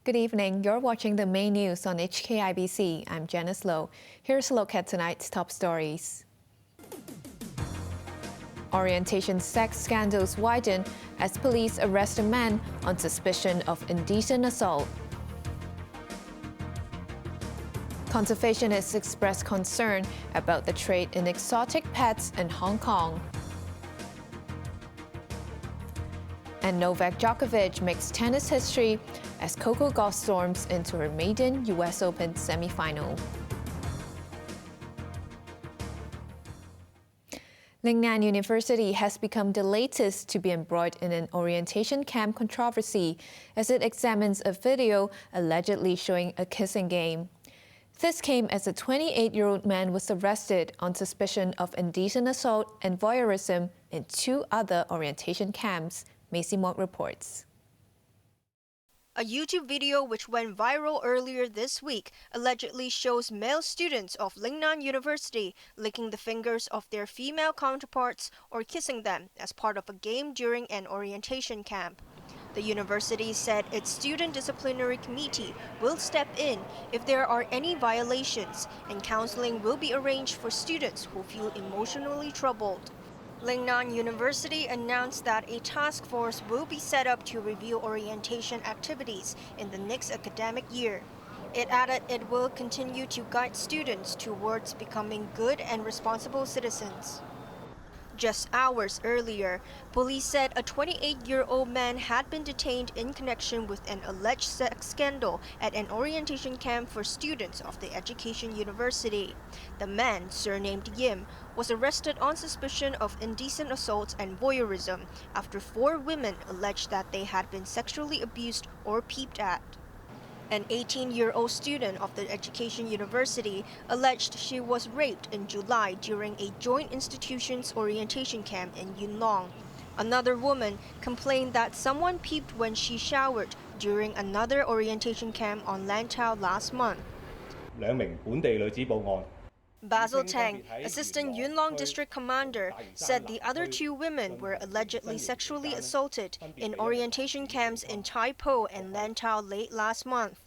Good evening. You're watching the main news on HKIBC. I'm Janice Lo. Here's a look at tonight's top stories. Orientation sex scandals widen as police arrest a man on suspicion of indecent assault. Conservationists express concern about the trade in exotic pets in Hong Kong. And Novak Djokovic makes tennis history as Coco Gauff storms into her maiden US Open semifinal. Lingnan University has become the latest to be embroiled in an orientation camp controversy as it examines a video allegedly showing a kissing game. This came as a 28-year-old man was arrested on suspicion of indecent assault and voyeurism in 2 other orientation camps. Macy Mok reports. A YouTube video which went viral earlier this week allegedly shows male students of Lingnan University licking the fingers of their female counterparts or kissing them as part of a game during an orientation camp. The university said its student disciplinary committee will step in if there are any violations, and counseling will be arranged for students who feel emotionally troubled. Lingnan University announced that a task force will be set up to review orientation activities in the next academic year. It added it will continue to guide students towards becoming good and responsible citizens. Just hours earlier, police said a 28-year-old man had been detained in connection with an alleged sex scandal at an orientation camp for students of the Education University. The man, surnamed Yim, was arrested on suspicion of indecent assault and voyeurism after 4 women alleged that they had been sexually abused or peeped at. An 18-year-old student of the Education University alleged she was raped in July during a joint institutions orientation camp in Yuen Long. Another woman complained that someone peeped when she showered during another orientation camp on Lantau last month. 2名本地女子報案。 Basil Tang, Assistant Yuen Long District Commander, said the other 2 women were allegedly sexually assaulted in orientation camps in Tai Po and Lantau late last month.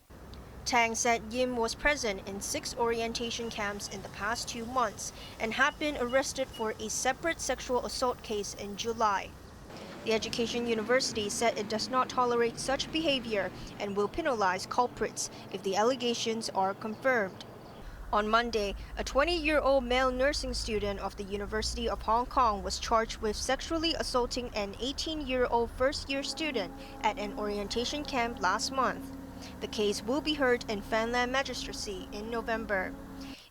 Tang said Yim was present in 6 orientation camps in the past 2 months and had been arrested for a separate sexual assault case in July. The Education University said it does not tolerate such behavior and will penalize culprits if the allegations are confirmed. On Monday, a 20-year-old male nursing student of the University of Hong Kong was charged with sexually assaulting an 18-year-old first-year student at an orientation camp last month. The case will be heard in Fanland Magistracy in November.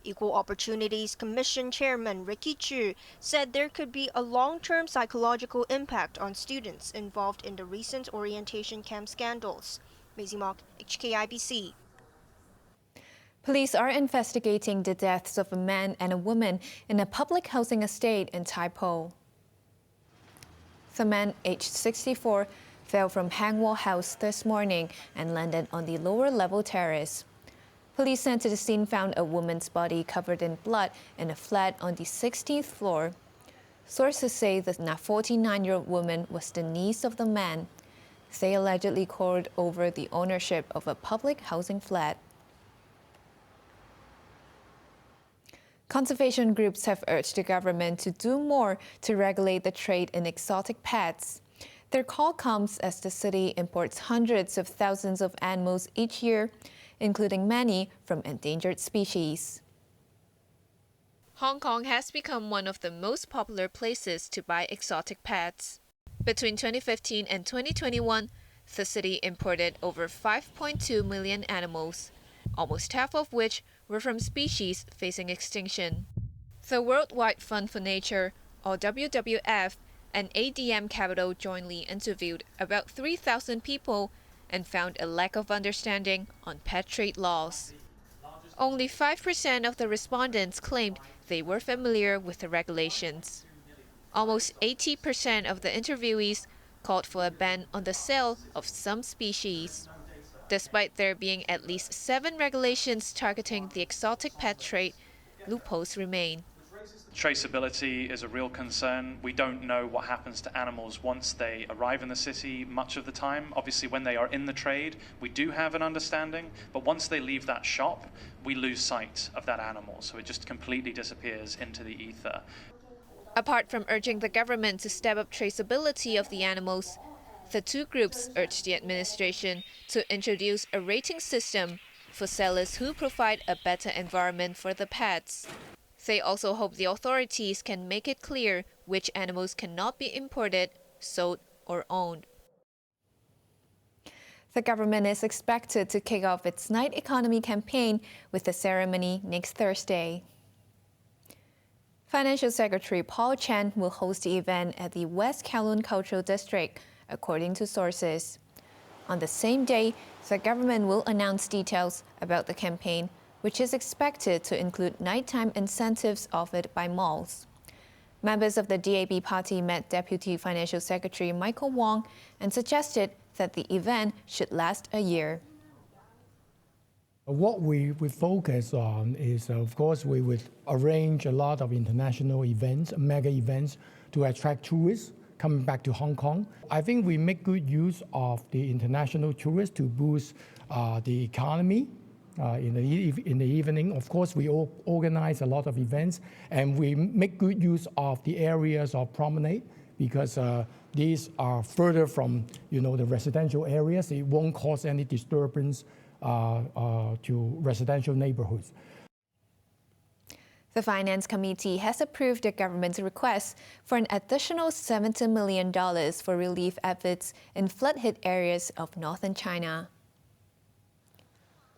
Equal Opportunities Commission Chairman Ricky Chu said there could be a long-term psychological impact on students involved in the recent orientation camp scandals. Macy Mok, HKIBC. Police are investigating the deaths of a man and a woman in a public housing estate in Tai Po. The man, aged 64, fell from Hang Wall House this morning and landed on the lower level terrace. Police sent to the scene found a woman's body covered in blood in a flat on the 16th floor. Sources say the 49-year-old woman was the niece of the man. They allegedly quarreled over the ownership of a public housing flat. Conservation groups have urged the government to do more to regulate the trade in exotic pets. Their call comes as the city imports hundreds of thousands of animals each year, including many from endangered species. Hong Kong has become one of the most popular places to buy exotic pets. Between 2015 and 2021, the city imported over 5.2 million animals, almost half of which were from species facing extinction. The Worldwide Fund for Nature, or WWF, and ADM Capital jointly interviewed about 3,000 people and found a lack of understanding on pet trade laws. Only 5% of the respondents claimed they were familiar with the regulations. Almost 80% of the interviewees called for a ban on the sale of some species. Despite there being at least 7 regulations targeting the exotic pet trade, loopholes remain. Traceability is a real concern. We don't know what happens to animals once they arrive in the city much of the time. Obviously, when they are in the trade, we do have an understanding, but once they leave that shop, we lose sight of that animal, so it just completely disappears into the ether. Apart from urging the government to step up traceability of the animals, the two groups urged the administration to introduce a rating system for sellers who provide a better environment for the pets. They also hope the authorities can make it clear which animals cannot be imported, sold, or owned. The government is expected to kick off its Night Economy campaign with a ceremony next Thursday. Financial Secretary Paul Chan will host the event at the West Kowloon Cultural District, according to sources. On the same day, the government will announce details about the campaign, which is expected to include nighttime incentives offered by malls. Members of the DAB party met Deputy Financial Secretary Michael Wong and suggested that the event should last a year. What we focus on is, of course, we would arrange a lot of international events, mega events, to attract tourists coming back to Hong Kong. I think we make good use of the international tourists to boost the economy. In the evening, of course, we organize a lot of events, and we make good use of the areas of promenade because these are further from the residential areas. It won't cause any disturbance to residential neighborhoods. The Finance Committee has approved the government's request for an additional $70 million for relief efforts in flood-hit areas of northern China.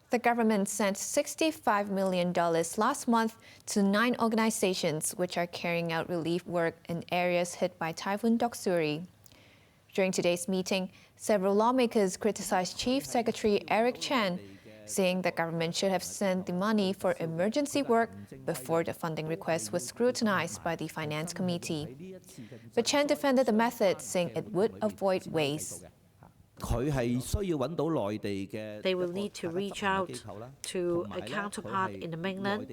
The government sent $65 million last month to 9 organizations which are carrying out relief work in areas hit by Typhoon Doksuri. During today's meeting, several lawmakers criticized Chief Secretary Eric Chan, saying the government should have sent the money for emergency work before the funding request was scrutinized by the Finance Committee. But Chan defended the method, saying it would avoid waste. They will need to reach out to a counterpart in the mainland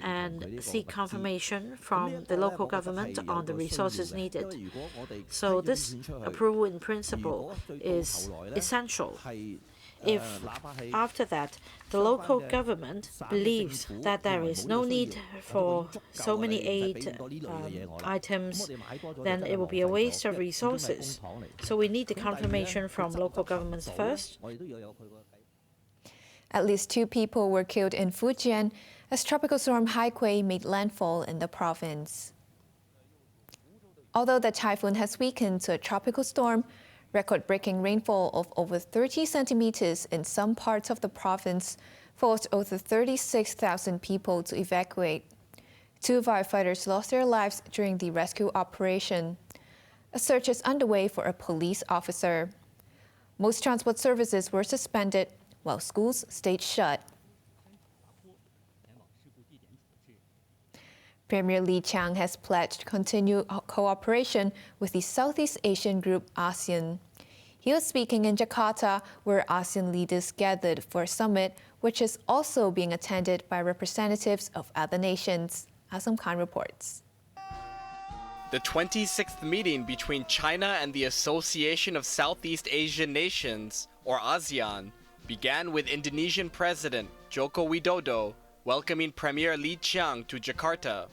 and seek confirmation from the local government on the resources needed. So this approval in principle is essential. If after that the local government believes that there is no need for so many aid items, then it will be a waste of resources. So we need the confirmation from local governments first. At least 2 people were killed in Fujian as Tropical Storm Haikui made landfall in the province. Although the typhoon has weakened to a tropical storm, record-breaking rainfall of over 30 centimeters in some parts of the province forced over 36,000 people to evacuate. 2 firefighters lost their lives during the rescue operation. A search is underway for a police officer. Most transport services were suspended, while schools stayed shut. Premier Li Qiang has pledged continued cooperation with the Southeast Asian group ASEAN. He was speaking in Jakarta, where ASEAN leaders gathered for a summit, which is also being attended by representatives of other nations. Asam Khan reports. The 26th meeting between China and the Association of Southeast Asian Nations, or ASEAN, began with Indonesian President Joko Widodo welcoming Premier Li Qiang to Jakarta.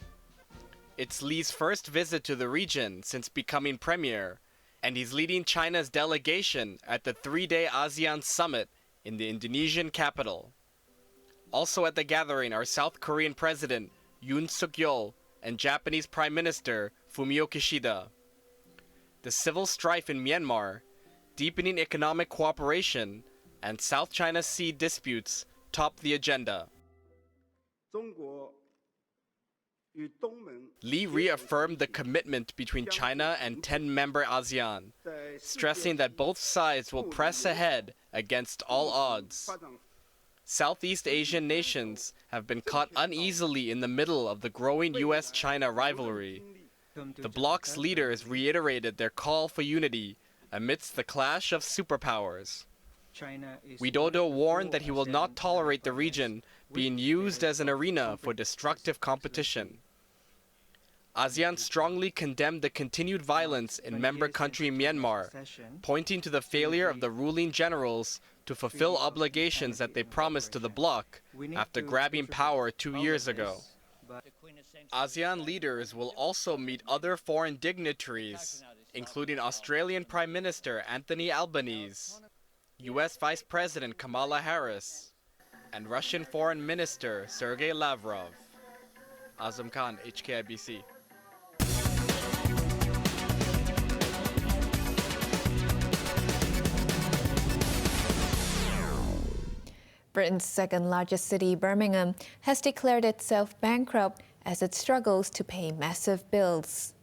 It's Li's first visit to the region since becoming premier, and he's leading China's delegation at the 3-day ASEAN Summit in the Indonesian capital. Also at the gathering are South Korean President Yoon Suk-yeol and Japanese Prime Minister Fumio Kishida. The civil strife in Myanmar, deepening economic cooperation, and South China Sea disputes topped the agenda. Li reaffirmed the commitment between China and 10-member ASEAN, stressing that both sides will press ahead against all odds. Southeast Asian nations have been caught uneasily in the middle of the growing US-China rivalry. The bloc's leaders reiterated their call for unity amidst the clash of superpowers. Widodo warned that he will not tolerate the region being used as an arena for destructive competition. ASEAN strongly condemned the continued violence in member country Myanmar, pointing to the failure of the ruling generals to fulfill obligations that they promised to the bloc after grabbing power 2 years ago. ASEAN leaders will also meet other foreign dignitaries, including Australian Prime Minister Anthony Albanese, US Vice President Kamala Harris, and Russian Foreign Minister Sergei Lavrov. Azam Khan, HKIBC. Britain's second largest city, Birmingham, has declared itself bankrupt as it struggles to pay massive bills.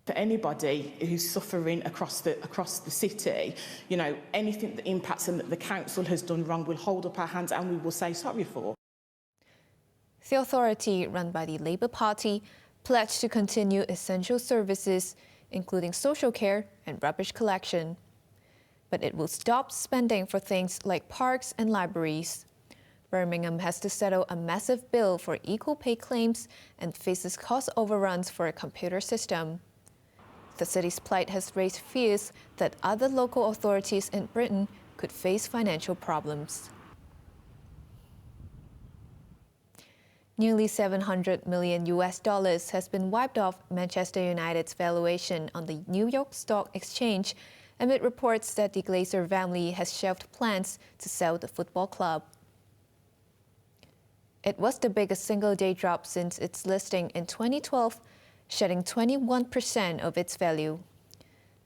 For anybody who's suffering across the city, you know, anything that impacts and that the council has done wrong, we'll hold up our hands and we will say sorry for. The authority, run by the Labour Party, pledged to continue essential services, including social care and rubbish collection. But it will stop spending for things like parks and libraries. Birmingham has to settle a massive bill for equal pay claims and faces cost overruns for a computer system. The city's plight has raised fears that other local authorities in Britain could face financial problems. Nearly $700 million has been wiped off Manchester United's valuation on the New York Stock Exchange amid reports that the Glazer family has shelved plans to sell the football club. It was the biggest single-day drop since its listing in 2012, shedding 21% of its value.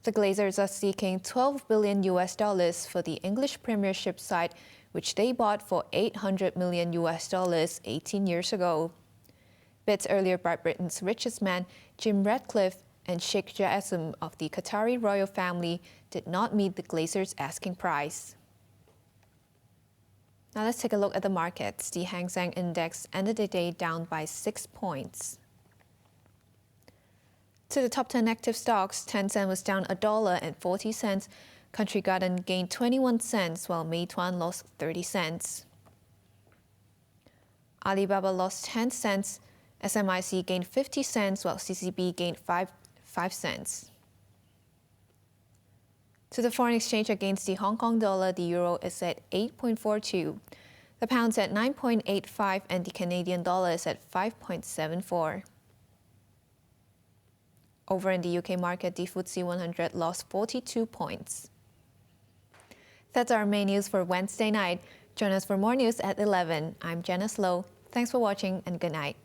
The Glazers are seeking $12 billion for the English Premiership side, which they bought for $800 million 18 years ago. Bids earlier by Britain's richest man, Jim Ratcliffe, and Sheikh Jassim of the Qatari royal family did not meet the Glazers' asking price. Now let's take a look at the markets. The Hang Seng Index ended the day down by 6 points. To the top 10 active stocks, Tencent was down $1.40. Country Garden gained 21 cents, while Meituan lost 30 cents. Alibaba lost 10 cents. SMIC gained 50 cents, while CCB gained 5 cents. To the foreign exchange against the Hong Kong dollar, the euro is at 8.42, the pound's at 9.85, and the Canadian dollar is at 5.74. Over in the UK market, the FTSE 100 lost 42 points. That's our main news for Wednesday night. Join us for more news at 11. I'm Janice Lo. Thanks for watching and good night.